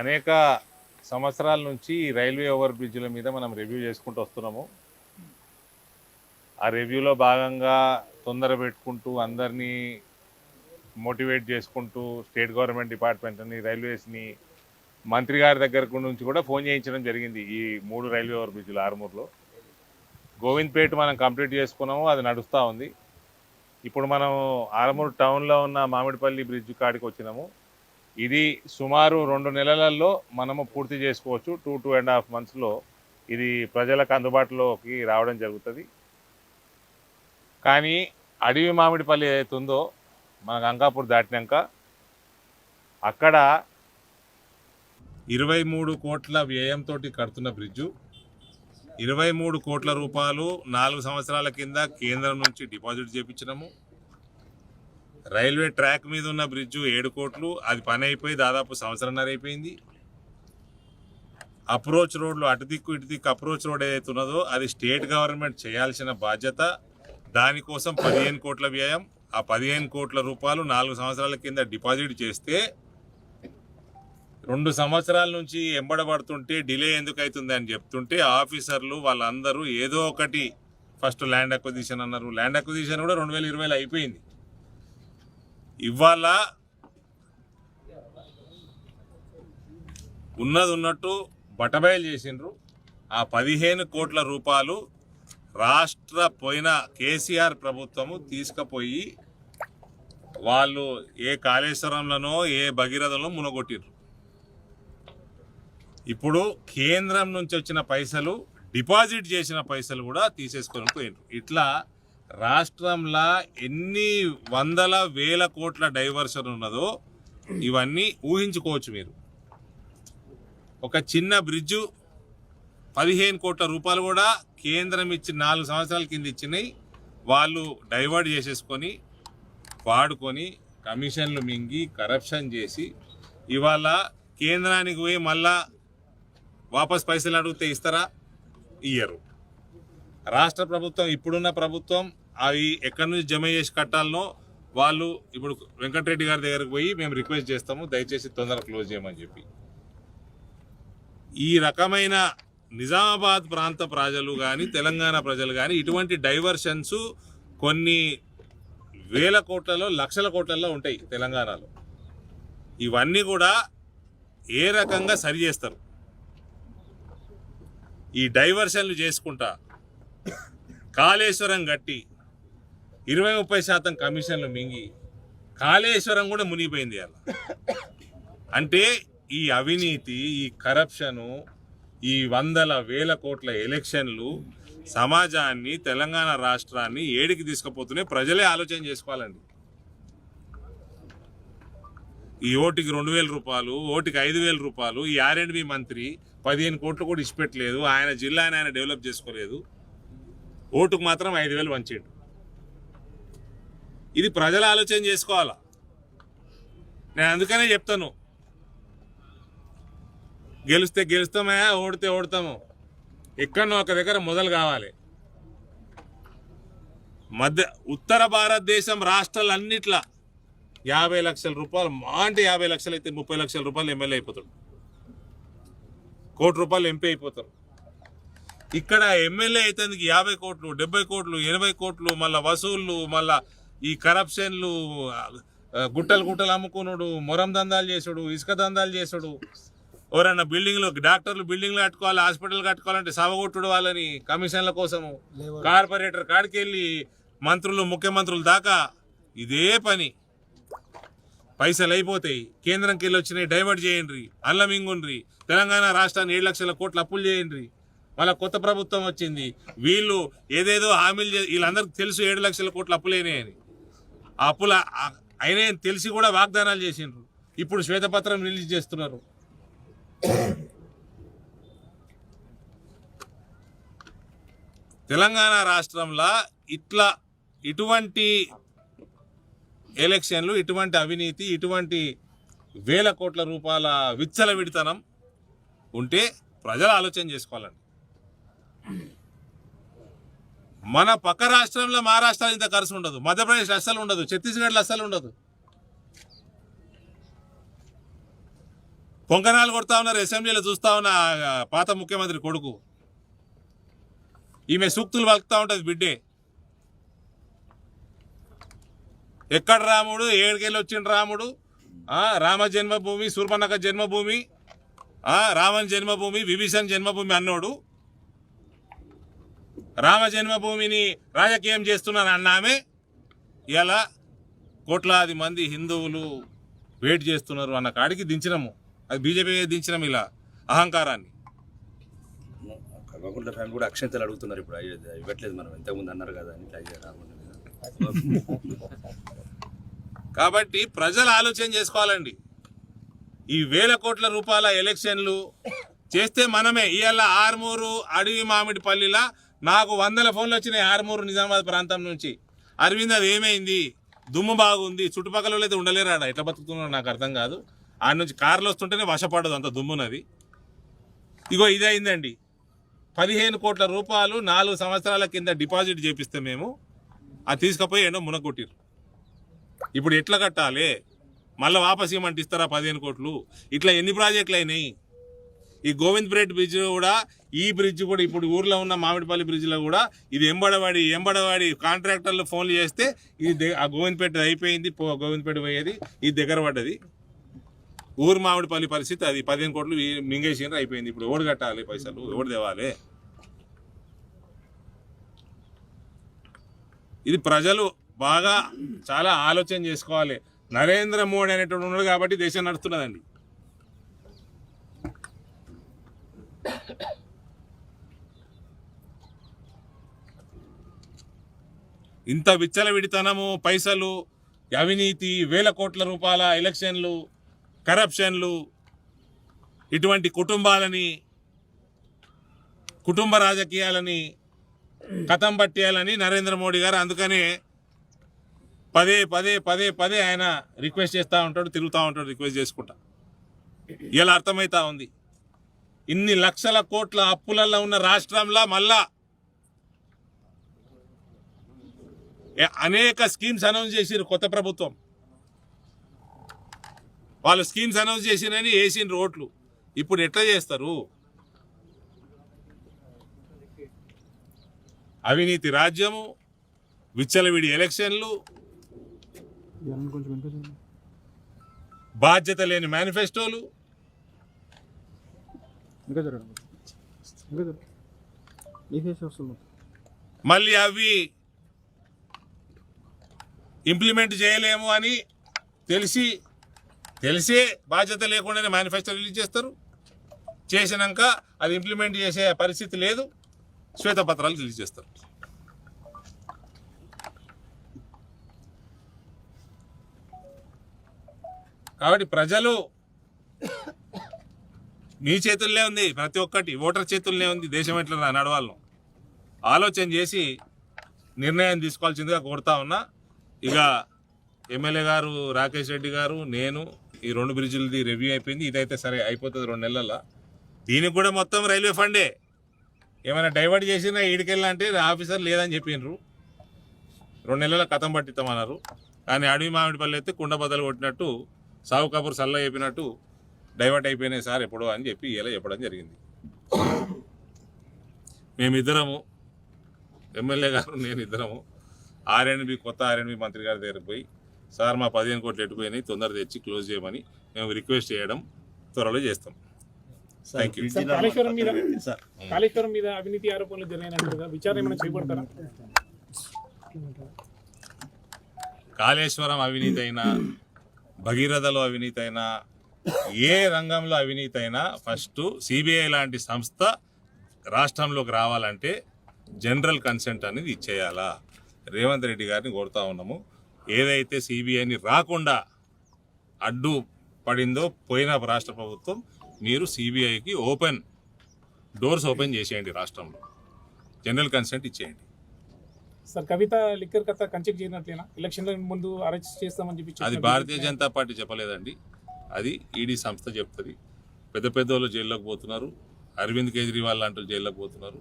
అనేక సంవత్సరాల నుంచి రైల్వే ఓవర్ బ్రిడ్జ్ల మీద మనం రివ్యూ చేసుకుంటూ వస్తున్నాము. ఆ రివ్యూలో భాగంగా తొందర పెట్టుకుంటూ అందరినీ మోటివేట్ చేసుకుంటూ స్టేట్ గవర్నమెంట్ డిపార్ట్మెంట్ని, రైల్వేస్ని, మంత్రి గారి దగ్గర నుంచి కూడా ఫోన్ చేయించడం జరిగింది. ఈ 3 రైల్వే ఓవర్ బ్రిడ్జ్లు ఆరుమూరులో. గోవింద్పేట మనం కంప్లీట్ చేసుకున్నాము, అది నడుస్తూ ఉంది. ఇప్పుడు మనం ఆరుమూరు టౌన్లో ఉన్న మామిడిపల్లి బ్రిడ్జ్ కాడికి వచ్చినాము. ఇది సుమారు 2 నెలలలో మనము పూర్తి చేసుకోవచ్చు. 2.5 మంత్స్లో ఇది ప్రజలకు అందుబాటులోకి రావడం జరుగుతుంది. కానీ అడవి మామిడిపల్లి ఏదైతే ఉందో మనకు అంకాపూర్ దాటినాక అక్కడ 23 కోట్ల వ్యయంతో కడుతున్న బ్రిడ్జు, 23 కోట్ల రూపాయలు 4 సంవత్సరాల కింద కేంద్రం నుంచి డిపాజిట్ చేయించినాము. రైల్వే ట్రాక్ మీద ఉన్న బ్రిడ్జు 7 కోట్లు, అది పని అయిపోయి దాదాపు సంవత్సరంన్నర అయిపోయింది. అప్రోచ్ రోడ్లు అటు దిక్కు ఇటు దిక్కు అప్రోచ్ రోడ్ ఏదైతే ఉన్నదో అది స్టేట్ గవర్నమెంట్ చేయాల్సిన బాధ్యత. దానికోసం 15 కోట్ల వ్యయం. ఆ 15 కోట్ల రూపాయలు 4 సంవత్సరాల కింద డిపాజిట్ చేస్తే 2 సంవత్సరాల నుంచి ఎంబడబడుతుంటే డిలే ఎందుకు అవుతుంది అని చెప్తుంటే ఆఫీసర్లు వాళ్ళందరూ ఏదో ఒకటి ఫస్ట్ ల్యాండ్ అక్విజిషన్ అన్నారు. ల్యాండ్ అక్విజిషన్ కూడా 2020లో అయిపోయింది. ఇవాళ ఉన్నది ఉన్నట్టు బటబయలు చేసిండ్రు. ఆ 15 కోట్ల రూపాయలు రాష్ట్ర పోయిన కేసీఆర్ ప్రభుత్వము తీసుకుపోయి వాళ్ళు ఏ కాళేశ్వరంలోనో ఏ భగీరథలో మునగొట్టిండ్రు. ఇప్పుడు కేంద్రం నుంచి వచ్చిన పైసలు, డిపాజిట్ చేసిన పైసలు కూడా తీసేసుకొని పోయిండ్రు. ఇట్లా రాష్ట్రంలో ఎన్ని వందల వేల కోట్ల డైవర్షన్ ఉన్నదో ఇవన్నీ ఊహించుకోవచ్చు మీరు. ఒక చిన్న బ్రిడ్జు 15 కోట్ల రూపాయలు కూడా కేంద్రం ఇచ్చి 4 సంవత్సరాల కింద ఇచ్చినాయి. వాళ్ళు డైవర్ట్ చేసేసుకొని వాడుకొని కమిషన్లు మింగి కరప్షన్ చేసి ఇవాళ కేంద్రానికి పోయి మళ్ళా వాపస్ పైసలు అడిగితే ఇస్తారా? ఇయ్యరు. రాష్ట్ర ప్రభుత్వం, ఇప్పుడున్న ప్రభుత్వం అవి ఎక్కడి నుంచి జమ చేసి కట్టాలనో వాళ్ళు ఇప్పుడు వెంకటరెడ్డి గారి దగ్గరకు పోయి మేము రిక్వెస్ట్ చేస్తాము, దయచేసి తొందరగా క్లోజ్ చేయమని చెప్పి. ఈ రకమైన నిజామాబాద్ ప్రాంత ప్రజలు కానీ తెలంగాణ ప్రజలు కానీ ఇటువంటి డైవర్షన్స్ కొన్ని వేల కోట్లలో లక్షల కోట్లలో ఉంటాయి తెలంగాణలో. ఇవన్నీ కూడా ఏ రకంగా సరి చేస్తారు? ఈ డైవర్షన్లు చేసుకుంటా కాళేశ్వరం గట్టి 20-30% కమిషన్లు మింగి కాళేశ్వరం కూడా మునిగిపోయింది. అలా అంటే ఈ అవినీతి, ఈ కరప్షను, ఈ వందల వేల కోట్ల ఎలక్షన్లు సమాజాన్ని, తెలంగాణ రాష్ట్రాన్ని ఏడికి తీసుకుపోతున్నాయి ప్రజలే ఆలోచన చేసుకోవాలండి. ఈ ఓటుకి 2,000 రూపాయలు, ఓటుకి 5,000 రూపాయలు, ఈ R&B మంత్రి 15 కోట్లు కూడా ఇచ్చిపెట్టలేదు. ఆయన జిల్లాని ఆయన డెవలప్ చేసుకోలేదు. ఓటుకు మాత్రం 5,000 వంచాడు. ఇది ప్రజలు ఆలోచన చేసుకోవాలా. నేను అందుకనే చెప్తాను, గెలిస్తే గెలుస్తామే, ఓడితే ఓడతాము. ఎక్కడో ఒక దగ్గర మొదలు కావాలి. ఉత్తర భారతదేశం రాష్ట్రాలన్నిట్లా 50 లక్షల రూపాయలు, మా అంటే 50 లక్షలు అయితే 30 లక్షల రూపాయలు ఎమ్మెల్యే అయిపోతాడు, 1 కోటి రూపాయలు ఎంపీ అయిపోతారు. ఇక్కడ ఎమ్మెల్యే అయితే 50 కోట్లు, 70 కోట్లు, 80 కోట్లు, మళ్ళీ వసూళ్ళు, మళ్ళా ఈ కరప్షన్లు, గుట్టలు అమ్ముకున్నాడు, మొరం దందాలు చేసుడు, ఇసుక దందాలు చేసుడు, ఎవరన్నా బిల్డింగ్లు, డాక్టర్లు బిల్డింగ్లు కట్టుకోవాలి, హాస్పిటల్ కట్టుకోవాలంటే సవగొట్టుడు వాళ్ళని కమిషన్ల కోసము. కార్పొరేటర్ కాడికి వెళ్ళి మంత్రులు, ముఖ్యమంత్రులు దాకా ఇదే పని. పైసలు అయిపోతాయి, కేంద్రంకి వెళ్ళి వచ్చినాయి డైవర్ట్ చేయండి, అల్లం ఇంగుండ్రి, తెలంగాణ రాష్ట్రాన్ని 7 లక్షల కోట్లు అప్పులు చేయండి. మళ్ళీ కొత్త ప్రభుత్వం వచ్చింది, వీళ్ళు ఏదేదో హామీలు వీళ్ళందరికీ తెలుసు 7 లక్షల కోట్లు అప్పులైనాయని. ఆ అప్పుల అయినాయని తెలిసి కూడా వాగ్దానాలు చేసిండ్రు. ఇప్పుడు శ్వేతపత్రం రిలీజ్ చేస్తున్నారు. తెలంగాణ రాష్ట్రంలో ఇటువంటి ఎలక్షన్లు, ఇటువంటి అవినీతి, ఇటువంటి వేల కోట్ల రూపాయల విచ్చలవిడితనం ఉంటే ప్రజలు ఆలోచన చేసుకోవాలండి. మన పక్క రాష్ట్రంలో మహారాష్ట్రలో ఇంత ఖర్చు ఉండదు, మధ్యప్రదేశ్ అస్సలు ఉండదు, ఛత్తీస్గఢ్లో అస్సలు ఉండదు. పొంగనాలు కొడతా ఉన్నారు అసెంబ్లీలో చూస్తా ఉన్న పాత ముఖ్యమంత్రి కొడుకు. ఈమె సూక్తులు పలుకుతా ఉంటుంది బిడ్డే. ఎక్కడ రాముడు, ఏడుకెళ్ళి వచ్చిన రాముడు, రామ జన్మభూమి, సూర్పనఖ జన్మభూమి, రామన్ జన్మభూమి, విభీషణ్ జన్మభూమి అన్నోడు రామ జన్మభూమిని రాజకీయం చేస్తున్నాను అన్నామే ఇలా కోట్లాది మంది హిందువులు వెయిట్ చేస్తున్నారు అన్న కాడికి దించినాము. అది బీజేపీ దించినాం ఇలా అహంకారాన్ని. కల్వకుంట్ల ఫ్యామిలీ కూడా అక్షంతలు అడుగుతున్నారు ఇప్పుడు. ఇవ్వట్లేదు, మనం ఇంతకుముందు అన్నారు కదా అని. కాబట్టి ప్రజలు ఆలోచన చేసుకోవాలండి. ఈ వేల కోట్ల రూపాయల ఎలక్షన్లు చేస్తే మనమే ఇవాళ ఆర్మూరు అడవి మామిడిపల్లిలా నాకు 100 ఫోన్లు వచ్చినాయి ఆర్మూరు నిజామాబాద్ ప్రాంతం నుంచి. అరవింద్ అది ఏమైంది, దుమ్ము బాగుంది, చుట్టుపక్కల అయితే ఉండలేరాడ, ఎట్లా బతుకుతున్నాడు నాకు అర్థం కాదు. ఆడ నుంచి కార్లు వస్తుంటేనే వశపడదు, అంత దుమ్మునది. ఇగో ఇది అయిందండి. 15 కోట్ల రూపాయలు 4 సంవత్సరాల కింద డిపాజిట్ చేపిస్తే మేము అది తీసుకుపోయి ఏంటో మునగొట్టిరు. ఇప్పుడు ఎట్లా కట్టాలి, మళ్ళీ వాపస్ ఇవ్వమంటే ఇస్తారా 15 కోట్లు? ఇట్లా ఎన్ని ప్రాజెక్టులు అయినాయి. ఈ గోవింద్పేట్ బ్రిడ్జ్ కూడా, ఈ బ్రిడ్జ్ కూడా, ఇప్పుడు ఊర్లో ఉన్న మామిడిపల్లి బ్రిడ్జ్లో కూడా ఇది ఎంబడవాడి కాంట్రాక్టర్లు ఫోన్లు చేస్తే ఇది ఆ గోవింద్పేట అయిపోయింది, గోవింద్పేట పోయేది ఇది దగ్గర పడ్డది. ఊరు మామిడిపల్లి పరిస్థితి అది. 15 కోట్లు మింగేసిన అయిపోయింది. ఇప్పుడు ఎవడు కట్టాలి పైసలు, ఎవడు తేవాలి? ఇది ప్రజలు బాగా చాలా ఆలోచన చేసుకోవాలి. నరేంద్ర మోడీ అనేటువంటి ఉన్నాడు కాబట్టి దేశం నడుస్తున్నదండి. ఇంత విచ్చలవిడితనము, పైసలు, అవినీతి, వేల కోట్ల రూపాయల ఎలక్షన్లు, కరప్షన్లు, ఇటువంటి కుటుంబాలని, కుటుంబ రాజకీయాలని కథం పట్టేయాలని నరేంద్ర మోడీ గారు అందుకనే పదే పదే పదే పదే ఆయన రిక్వెస్ట్ చేస్తూ ఉంటాడు, తిరుగుతూ ఉంటాడు రిక్వెస్ట్ చేసుకుంటా. ఇలా అర్థమవుతా ఉంది. ఇన్ని లక్షల కోట్ల అప్పులలో ఉన్న రాష్ట్రంలో మళ్ళా అనేక స్కీమ్స్ అనౌన్స్ చేసిరు కొత్త ప్రభుత్వం. వాళ్ళు స్కీమ్స్ అనౌన్స్ చేసిరని వేసిన రోడ్లు ఇప్పుడు ఎట్లా చేస్తారు? అవినీతి రాజ్యము, విచ్చలవిడి ఎలక్షన్లు, బాధ్యత లేని మేనిఫెస్టోలు, మళ్ళీ అవి ఇంప్లిమెంట్ చేయలేము అని తెలిసే బాధ్యత లేకుండానే మేనిఫెస్టో రిలీజ్ చేస్తారు. చేసినాక అది ఇంప్లిమెంట్ చేసే పరిస్థితి లేదు, శ్వేతపత్రాలు రిలీజ్ చేస్తారు. కాబట్టి ప్రజలు మీ చేతుల్లో ఉంది, ప్రతి ఒక్కటి ఓటర్ చేతుల్లోనే ఉంది. దేశం ఎట్లా నడవాలను ఆలోచన చేసి నిర్ణయం తీసుకోవాల్సిందిగా కోరుతా ఉన్నా. ఇక ఎమ్మెల్యే గారు రాకేష్ రెడ్డి గారు, నేను ఈ 2 బ్రిడ్జిలది రివ్యూ అయిపోయింది. ఇదైతే సరే అయిపోతుంది 2 నెలల్లో. దీనికి కూడా మొత్తం రైల్వే ఫండే. ఏమైనా డైవర్ట్ చేసినా ఈడికెళ్ళాలంటే ఆఫీసర్ లేదని చెప్పిండ్రు. 2 నెలల కథం పట్టిస్తామన్నారు. కానీ అడవి మామిడిపల్లి అయితే కుండ బద్దలు కొట్టినట్టు, సావు కబూర్ సల్లా చెప్పినట్టు డైవర్ట్ అయిపోయినాయి సార్ ఎప్పుడో అని చెప్పి ఇలా చెప్పడం జరిగింది. మేమిద్దరము, ఎమ్మెల్యే గారు నేను ఇద్దరము ఆర్ఎండ్బి కొత్త ఆర్ఎండ్బి మంత్రి గారి దగ్గరికి పోయి, సార్ మా 15 కోట్లు ఎట్టుపోయినాయి, తొందర తెచ్చి క్లోజ్ చేయమని మేము రిక్వెస్ట్ చేయడం త్వరలో చేస్తాం. Thank you. కాళేశ్వరం మీద అవినీతి ఆరోపణలు జరిగినట్టుగా విచారణ ఏమైనా చేపడతారా? కాళేశ్వరం అవినీతి అయినా, భగీరథలో అవినీతి అయినా, ఏ రంగంలో అవినీతి అయినా ఫస్ట్ సిబిఐ లాంటి సంస్థ రాష్ట్రంలోకి రావాలంటే జనరల్ కన్సెంట్ అనేది ఇచ్చేయాలా. రేవంత్ రెడ్డి గారిని కోరుతా ఉన్నాము. ఏదైతే సిబిఐని రాకుండా అడ్డు పడిందో పోయిన రాష్ట్ర ప్రభుత్వం, మీరు సిబిఐకి డోర్స్ ఓపెన్ చేసేయండి. రాష్ట్రంలో జనరల్ కన్సెంట్ ఇచ్చేయండి. సార్, కవిత లిక్కర్ కథ కంచెక్ చేసినట్లేనా? ఎలక్షన్ల ముందు అరెస్ట్ చేస్తామని చెప్పి అది భారతీయ జనతా పార్టీ చెప్పలేదండి, అది ఈడీ సంస్థ చెప్తుంది. పెద్ద వాళ్ళు జైల్లోకి పోతున్నారు, అరవింద్ కేజ్రీవాల్ లాంటి జైల్లోకి పోతున్నారు.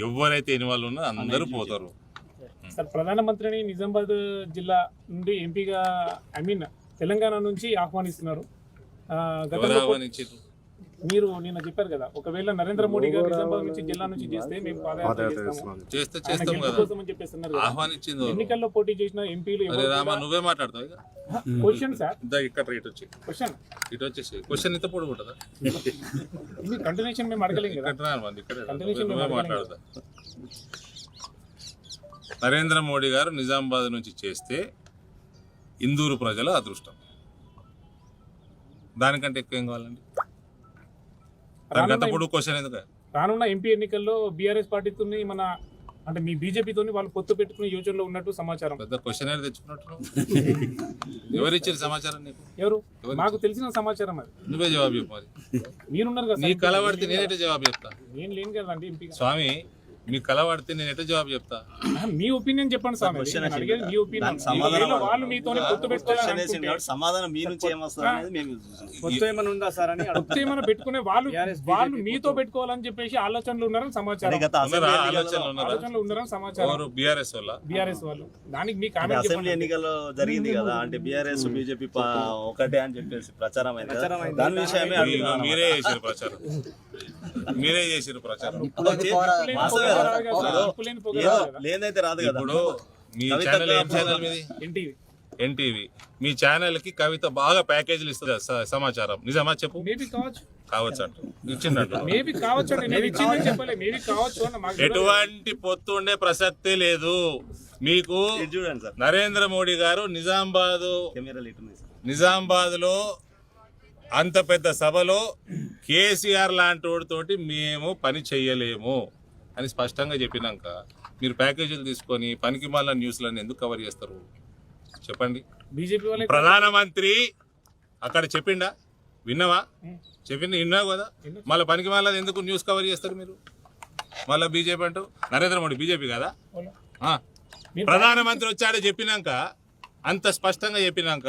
ఎవరైతే ఇన్వాల్వ్ ఉన్నా అందరూ పోతారు. సార్, ప్రధానమంత్రిని నిజామాబాద్ జిల్లా నుండి ఎంపీగా తెలంగాణ నుంచి ఆహ్వానిస్తున్నారు. గతంలో ఎవరు ఆహ్వానించారు? మీరు నిన్న చెప్పారు కదా, ఒకవేళ నరేంద్ర మోడీ గారు నిజామాబాద్ నుంచి జిల్లా నుంచి చేస్తే మేము పాదయాత్ర చేస్తాము. చేస్తే ఆయన చేస్తాం గెలుపు కదా. కోసం అని చెప్పేస్తున్నారు కదా. ఆహ్వానించింది ఎవరు? ఎన్నికల్లో పోటీ చేసిన ఎంపీలు అరే రామా నువ్వే మాట్లాడతావు ఇక. క్వశ్చన్ సార్, ఇందా ఇక్కడ ఇటు వచ్చి క్వశ్చన్ ఇటు వచ్చేసి క్వశ్చన్ ఇంత పొడి ఉంటుందా? ఇది కంటిన్యూషన్ మేము అడగలేం కదా. ఇక్కడ రాను మంది ఇక్కడ Continuation నువ్వే మేము మాట్లాడతా. నరేంద్ర మోడీ గారు నిజామాబాద్ నుంచి చేస్తే ఇందూరు ప్రజల అదృష్టం. దానికంటే ఎక్కువ ఏం కావాలండి? దానికి అంత పొడుగు క్వశ్చన్ ఎందుకు? రానున్న ఎంపీ ఎన్నికల్లో బీఆర్ఎస్ పార్టీతో మన అంటే మీ బీజేపీతో వాళ్ళు పొత్తు పెట్టుకునే యోచనలో ఉన్నట్టు సమాచారం. పెద్ద క్వశ్చన్ అనేది తెచ్చుకున్నట్టు ఎవరు ఇచ్చారు సమాచారం నీకు? ఎవరు? మాకు తెలిసిన సమాచారం అది. నువ్వే జవాబు చెప్పు. మరి మీరున్నారు కదా నీ సార్. కలవడితే నేనెట జవాబు చెప్తా? నేను లేను కదండి ఎంపీగా. స్వామి మీ కలవడితే నేను ఎట జవాబు చెప్తా? మీ ఒపీనియన్ చెప్పండి స్వామి. నేను అడిగేది మీ ఒపీనియన్. వాళ్ళు మీతోనే పొత్తు పెట్టుకోవాలని అనుకుంటే సమాధానం మీ నుంచి ఏమొస్తుంది అనేది మేము చూసాం. పొత్తు ఏమైనా పెట్టుకునే వాళ్ళు మీతో పెట్టుకోవాలని చెప్పేసి ఆలోచనలు ఉన్నారని సమాచారం. గత అసెంబ్లీ ఉన్నారా? ఎన్నికల్లో- ఆలోచనలు ఉన్నారా? ఆలోచనలు ఉన్నారని సమాచారం. ఎవరు? బీఆర్ఎస్ వల్ల? బీఆర్ఎస్ వాళ్ళు. దానికి మీ అంటే కామెంట్ అసెంబ్లీ చెప్పండి. ఎన్నికల్లో జరిగింది కదా, అంటే బీఆర్ఎస్ బీజేపీ ఒకటే అని చెప్పేసి ప్రచారం అయింది కదా. దాని విషయమే అడుగుతున్నాను. మీరే చేసారు ప్రచారం. మీరే చేసారు ప్రచారం. వాస్తవే కదా. నిప్పులేని పొగ ఏదో రాదు కదా. లేదైతే రాదు కదా. ఇప్పుడు మీ ఛానల్ ఏం ఛానల్ మీది? ఎన్టీవీ. ఎన్టీవీ. మీ ఛానల్ కి కవిత బాగా ప్యాకేజీలు ఇస్తుంది సమాచారం నిజమా చెప్పు? మేబీ కావచ్చు. కావచ్చు అంట ఇచ్చిందంట. మేబీ కావచ్చు అండి. నేను ఇచ్చిందని చెప్పలే. మేబీ కావచ్చు అన్న మాకు తెలియదు. ఎటువంటి పొత్తు ఉండే ప్రసక్తే లేదు మీకు. ఇది చూడండి సార్, నరేంద్ర మోడీ గారు కెమెరాలు ఇటున్నాయి సార్. నిజామాబాద్ లో అంత పెద్ద సభలో కేసీఆర్ లాంటి వాడితోటి మేము పని చెయ్యలేము అని స్పష్టంగా చెప్పినాక మీరు ప్యాకేజీలు తీసుకొని పనికి మాల న్యూస్లను ఎందుకు కవర్ చేస్తారు చెప్పండి? బీజేపీ వాళ్ళే ప్రధానమంత్రి అక్కడ చెప్పిండా? విన్నావా? చెప్పింది విన్నావు కదా. మళ్ళీ పనికి మాల ఎందుకు న్యూస్ కవర్ చేస్తారు మీరు? మళ్ళీ బీజేపీ అంటూ నరేంద్ర మోడీ బీజేపీ కదా. ఆ. ప్రధానమంత్రి వచ్చాడో చెప్పినాక అంత స్పష్టంగా చెప్పినాక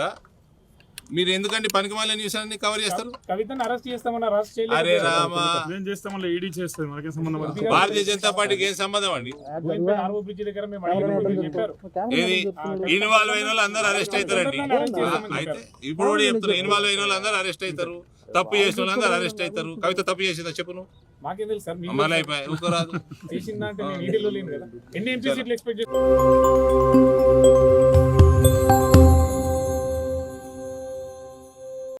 మీరు ఎందుకంటే పనికి మాల న్యూస్ అన్ని కవర్ చేస్తారు? కవితను అరెస్ట్ చేస్తామని అరెస్ట్ అరే రామా, ఏం చేస్తాం మళ్ళీ ఈడీ చేస్తుంది, మనకేం సంబంధం అది? భారతీయ జనతా పార్టీకి ఏం సంబంధం అండి? ఆర్వో బ్రిడ్జ్ దగ్గర మేము అడిగినప్పుడు మీరు చెప్పారు. ఏది ఇన్వాల్వ్ అయిన వాళ్ళు అందరూ అరెస్ట్ అవుతారండి. అయితే ఇప్పుడు కూడా చెప్తున్నా, ఇన్వాల్వ్ అయిన వాళ్ళు అందరూ అరెస్ట్ అవుతారు, తప్పు చేసిన వాళ్ళు అందరూ అరెస్ట్ అవుతారు. కవిత తప్పు చేసిందా చెప్పు నువ్వు? మాకేం తెలుసు సార్. మీకు మళ్ళీ అయిపోయి ఊరుకోరాదు. చేసిందంటే నేను ఈడీలో లేను కదా. ఎన్ని ఎంపీ సీట్లు ఎక్స్పెక్ట్ చేస్తాను?